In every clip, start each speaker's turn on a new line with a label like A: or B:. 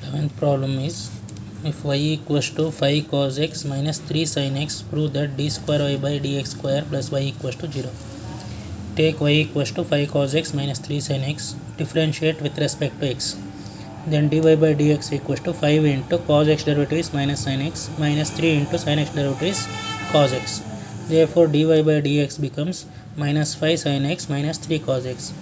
A: 11th problem is, if y equals to 5 cos x minus 3 sin x, prove that d square y by dx square plus y equals to 0. Take y equals to 5 cos x minus 3 sin x, differentiate with respect to x. Then dy by dx equals to 5 into cos x derivative is minus sin x minus 3 into sin x derivative is cos x. Therefore dy by dx becomes minus 5 sin x minus 3 cos x.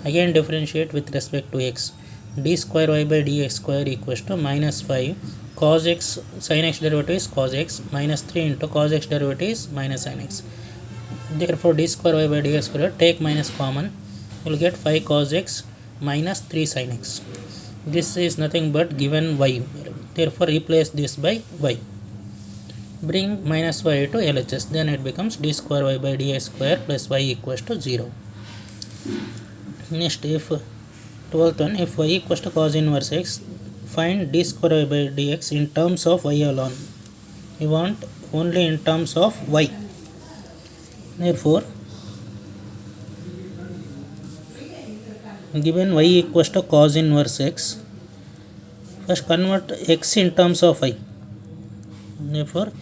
A: Again differentiate with respect to x. D square y by dx square equals to minus 5 cos x sin x derivative is cos x minus 3 into cos x derivative is minus sin x. Therefore d square y by dx square, take minus common, you will get 5 cos x minus 3 sin x. This is nothing but given y, therefore replace this by y. Bring minus y to LHS, then it becomes d square y by dx square plus y equals to 0. Next, if 12th one, if y equals to cos inverse x, find d square y by dx in terms of y alone. We want only in terms of y. Therefore, given y equals to cos inverse x, first convert x in terms of y. Therefore,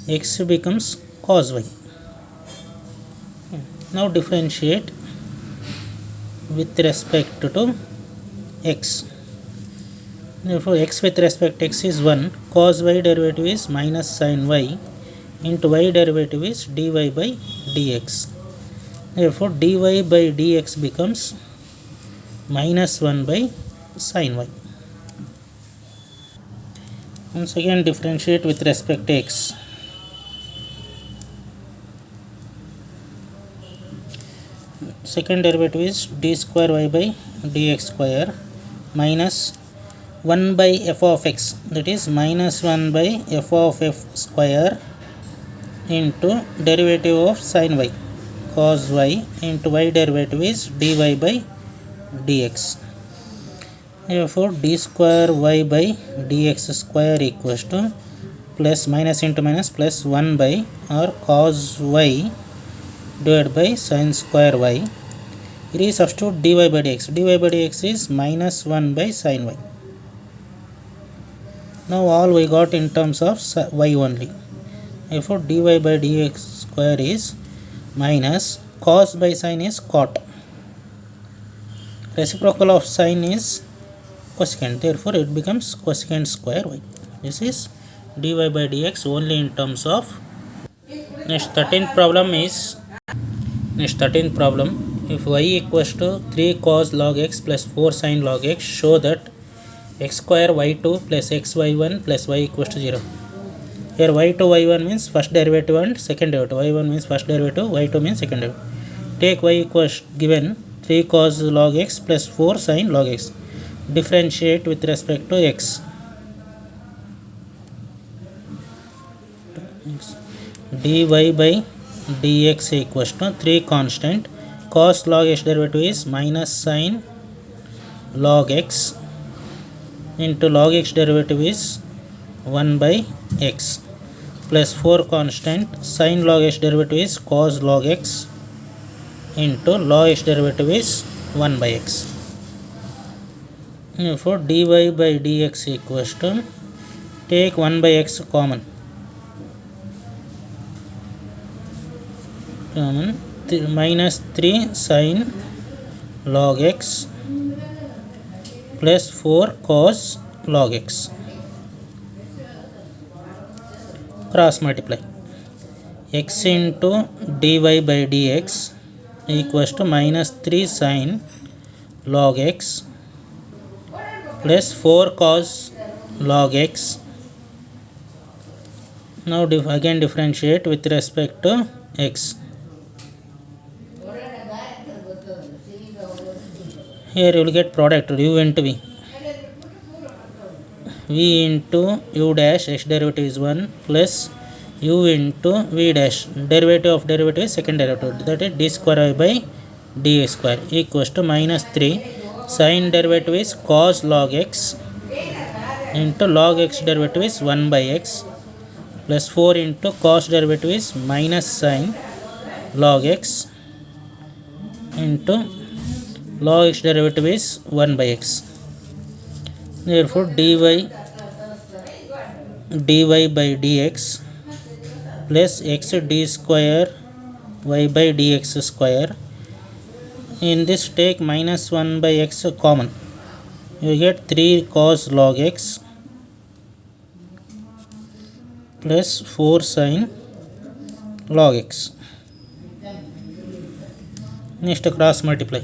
A: x becomes cos y. Now differentiate with respect to x. Therefore x with respect to x is 1, cos y derivative is minus sin y into y derivative is dy by dx. Therefore dy by dx becomes minus 1 by sin y. Once again differentiate with respect to x. Second derivative is d square y by dx square minus 1 by f of x, that is minus 1 by f of f square into derivative of sin y, cos y into y derivative is dy by dx. Therefore d square y by dx square equals to plus minus into minus plus 1 by or cos y divided by sin square y. Here is substitute dy by dx. dy by dx is minus 1 by sin y. Now all we got in terms of y only. Therefore dy by dx square is minus cos by sin is cot. Reciprocal of sin is cosecant. Therefore it becomes cosecant square y. This is dy by dx only in terms of. Next 13th problem is, if y equals to 3 cos log x plus 4 sin log x, show that x square y2 plus xy1 plus y equals to 0. Here y2 y1 means first derivative and second derivative. y1 means first derivative, y2 means second derivative. Take y equals given 3 cos log x plus 4 sin log x. Differentiate with respect to x. dy by dx equals to 3 constant cos log x derivative is minus sin log x into log x derivative is 1 by x plus 4 constant sin log x derivative is cos log x into log x derivative is 1 by x. Therefore dy by dx equals to, take 1 by x common, minus 3 sin log x plus 4 cos log x. Cross multiply. X into dy by dx equals to minus 3 sin log x plus 4 cos log x. Now again differentiate with respect to x. Here you will get product u into v. V into u dash x derivative is 1 plus u into v dash derivative of derivative is second derivative, that is d square y by dx square equals to minus 3 sin derivative is cos log x into log x derivative is 1 by x plus 4 into cos derivative is minus sin log x into log x derivative is 1 by x. Therefore dy by dx plus x d square y by dx square. In this take minus 1 by x common. You get 3 cos log x plus 4 sin log x. Next cross multiply.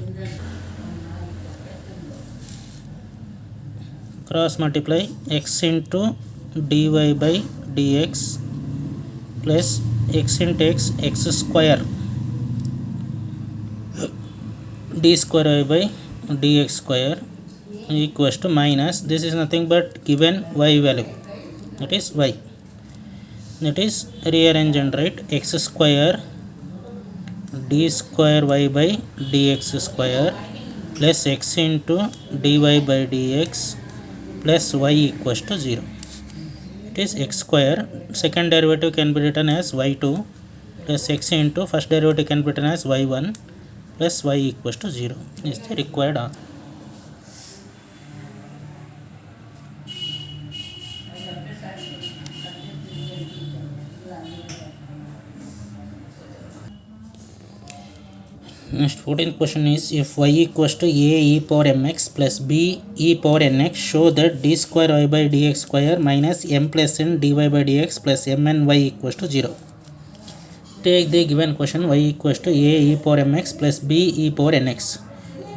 A: Cross multiply x into dy by dx plus x into x square d square y by dx square equals to minus, this is nothing but given y value, that is y, that is rearrange and write x square d square y by dx square plus x into dy by dx plus y equals to 0. It is x square, second derivative can be written as y2 plus x into first derivative can be written as y1 plus y equals to 0 is the required answer. Next 14th question is, if y equals to a e power mx plus b e power nx, show that d square y by dx square minus m plus n dy by dx plus mn y equals to 0. Take the given question y equals to a e power mx plus b e power nx.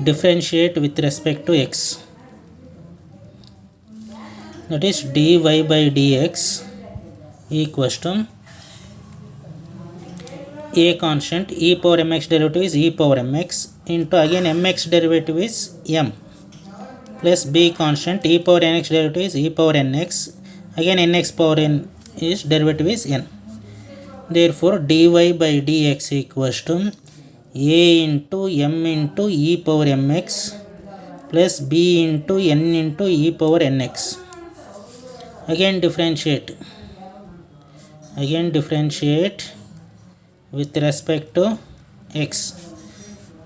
A: Differentiate with respect to x. That is dy by dx equals to a constant e power mx derivative is e power mx into again mx derivative is m plus b constant e power nx derivative is e power nx, again nx power n is derivative is n. Therefore dy by dx equals to a into m into e power mx plus b into n into e power nx. Again differentiate with respect to x,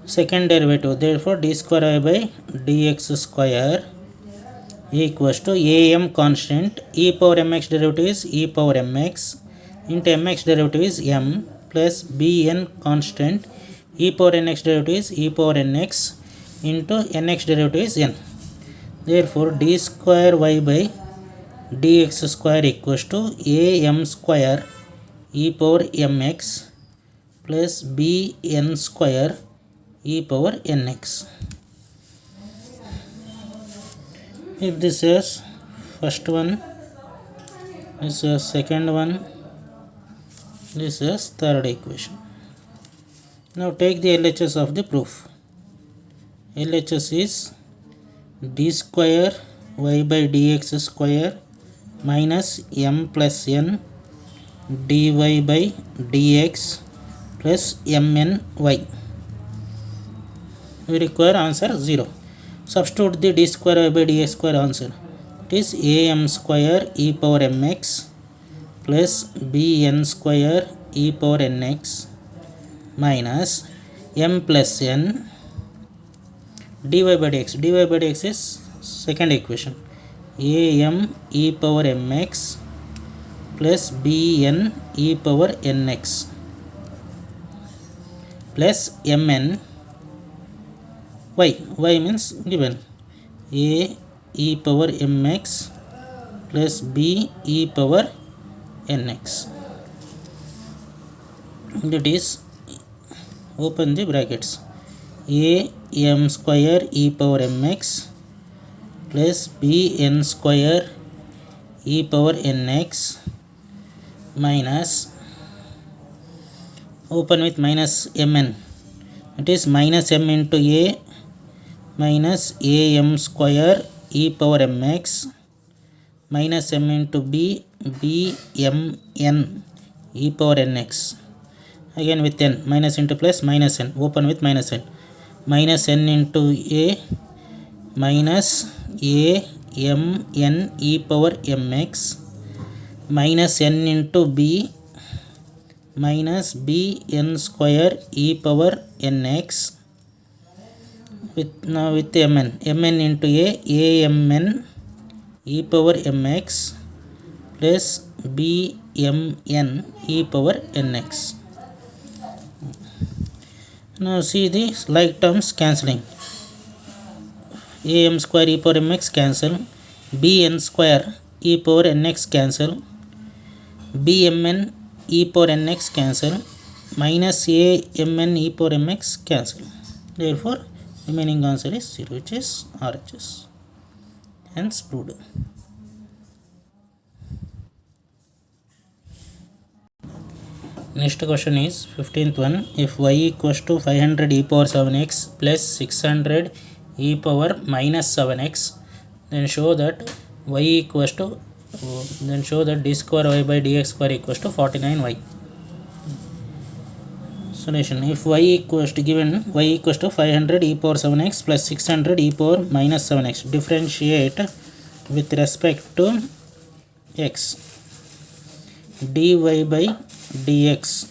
A: second derivative, therefore d square y by dx square equals to am constant e power mx derivative is e power mx into mx derivative is m plus bn constant e power nx derivative is e power nx into nx derivative is n. Therefore d square y by dx square equals to am square e power mx plus bn square e power nx. If this is first one, this is second one, this is third equation. Now take the LHS of the proof. LHS is d square y by dx square minus m plus n dy by dx plus mny. We require answer 0. Substitute the d square y by dx square answer. It is am square e power mx plus bn square e power nx minus m plus n dy by dx. dy by dx is second equation. am e power mx plus bn e power nx plus mn y means given a e power mx plus b e power nx, that is open the brackets, a m square e power mx plus bn square e power nx minus, open with minus mn, it is minus m into a minus am square e power mx minus m into b bmn e power nx, again with n, minus into plus minus n, open with minus n, minus n into a minus a m n e power mx minus n into b minus bn square e power nx with now with mn into a amn e power mx plus bmn e power nx. Now see the like terms cancelling. am square e power mx cancel, bn square e power nx cancel, bmn e power nx cancel, minus amn e power mx cancel. Therefore remaining answer is 0, which is RHS. Hence proved. Next question is 15th one. If y equals to 500 e power 7x plus 600 e power minus 7x, then show that y equals to d square y by dx square equals to 49y. Solution. If y equals to given y equals to 500 e power 7x plus 600 e power minus 7x, differentiate with respect to x. dy by dx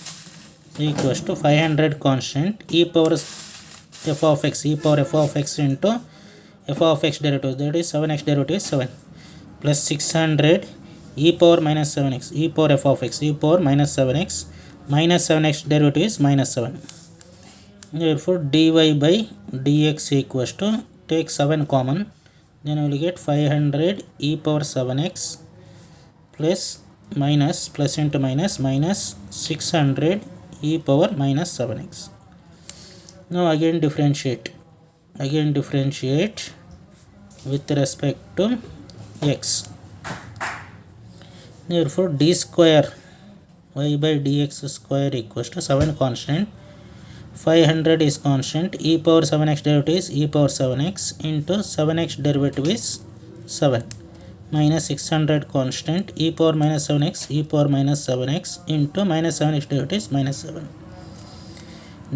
A: equals to 500 constant e power f of x into f of x derivative, that is 7x derivative is 7, plus 600 e power minus 7x e power f of x e power minus 7x, minus 7x derivative is minus 7. Therefore dy by dx equals to, take 7 common, then we will get 500 e power 7x plus minus plus into minus 600 e power minus 7x. Now again differentiate with respect to x. Therefore d square y by dx square equals to 7 constant, 500 is constant, e power 7x derivative is e power 7x into 7x derivative is 7, minus 600 constant, e power minus 7x e power minus 7x into minus 7x derivative is minus 7.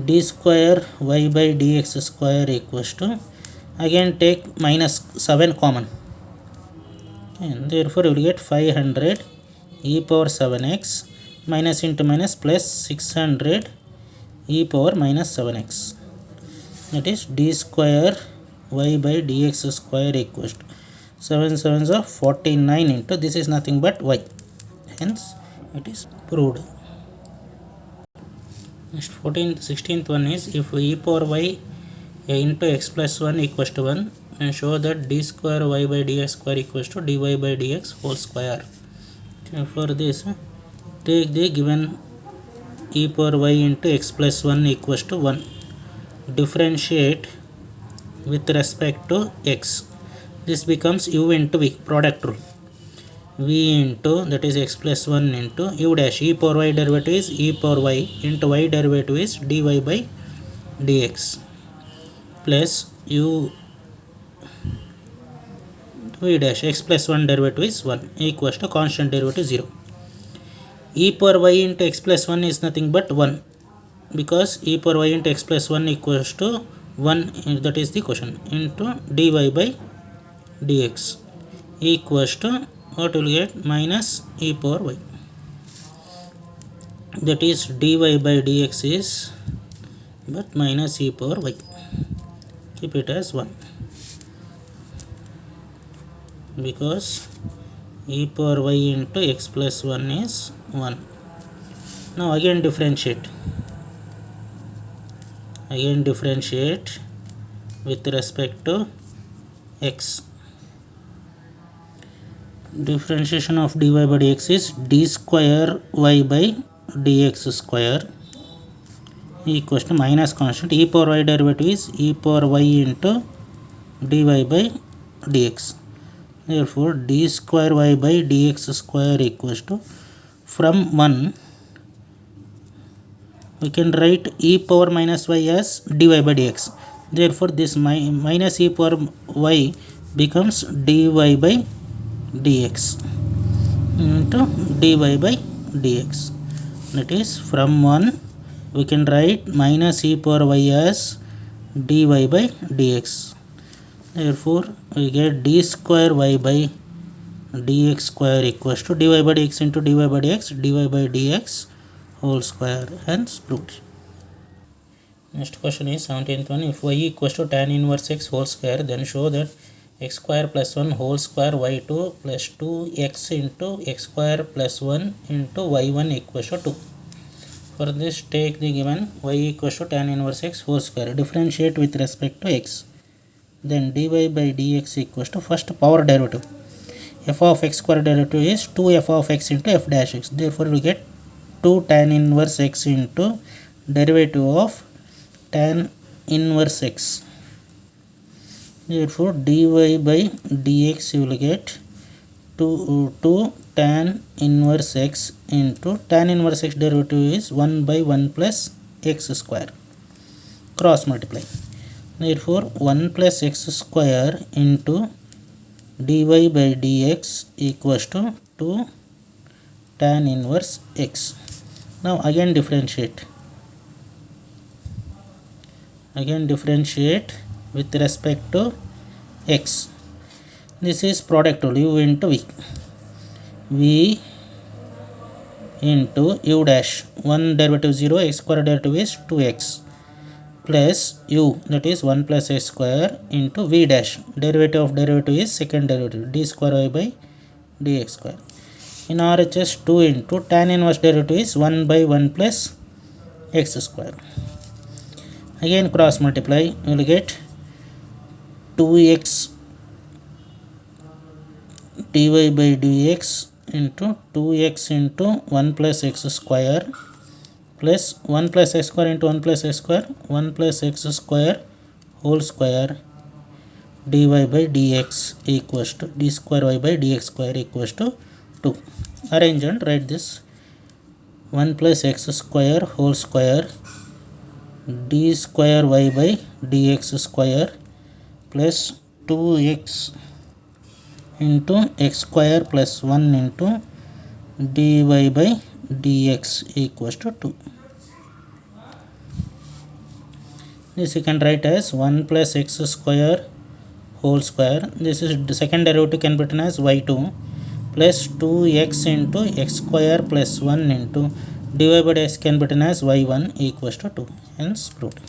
A: d square y by dx square equals to, again take minus 7 common, and therefore you will get 500 e power 7x minus into minus plus 600 e power minus 7x, that is d square y by dx square equals to 7 sevens of 49 into, this is nothing but y, hence it is proved. Next 16th one is, if e power y into x plus 1 equals to 1, and show that d square y by dx square equals to dy by dx whole square. For this, take the given e power y into x plus 1 equals to 1, differentiate with respect to x. This becomes u into v, product rule. v into, that is x plus 1 into u dash, e power y derivative is e power y into y derivative is dy by dx, plus u v dash, x plus 1 derivative is 1 equals to constant derivative 0. e power y into x plus 1 is nothing but 1, because e power y into x plus 1 equals to 1, that is the question, into dy by dx equals to, what will get, minus e power y, that is dy by dx is but minus e power y, keep it as 1, because e power y into x plus 1 is 1. Now again differentiate with respect to x. Differentiation of dy by dx is d square y by dx square equals to minus constant, e power y derivative is e power y into dy by dx. Therefore d square y by dx square equals to, from 1 we can write e power minus y as dy by dx. Therefore this minus e power y becomes dy by dx into dy by dx, that is from 1 we can write minus e power y as dy by dx. Therefore we get d square y by dx square equals to dy by dx into dy by dx whole square, hence proved. Next question is 17th one. If y equals to tan inverse x whole square, then show that x square plus 1 whole square y2 plus 2x into x square plus 1 into y1 equals to 2. For this, take the given y equals to tan inverse x whole square. Differentiate with respect to x. Then dy by dx equals to first power derivative. F of x square derivative is 2f of x into f dash x. Therefore, we get 2 tan inverse x into derivative of tan inverse x. Therefore, dy by dx you will get 2 tan inverse x into tan inverse x derivative is 1 by 1 plus x square. Cross multiply. Therefore, 1 plus x square into dy by dx equals to 2 tan inverse x. Now again differentiate. With respect to x. This is product rule, u into v. V into u dash. 1 derivative 0, x square derivative is 2x plus u, that is 1 plus x square into v dash. Derivative of derivative is second derivative, d square y by dx square. In RHS 2 into tan inverse derivative is 1 by 1 plus x square. Again cross multiply, you will get 2x dy by dx into 2x into 1 plus x square plus 1 plus x square into 1 plus x square, 1 plus x square whole square dy by dx equals to d square y by dx square equals to 2. Arrange and write this. 1 plus x square whole square d square y by dx square plus 2x into x square plus 1 into dy by dx equals to 2. This you can write as 1 plus x square whole square. This is the second derivative can be written as y2 plus 2x into x square plus 1 into dy by dx can be written as y1 equals to 2. Hence proved.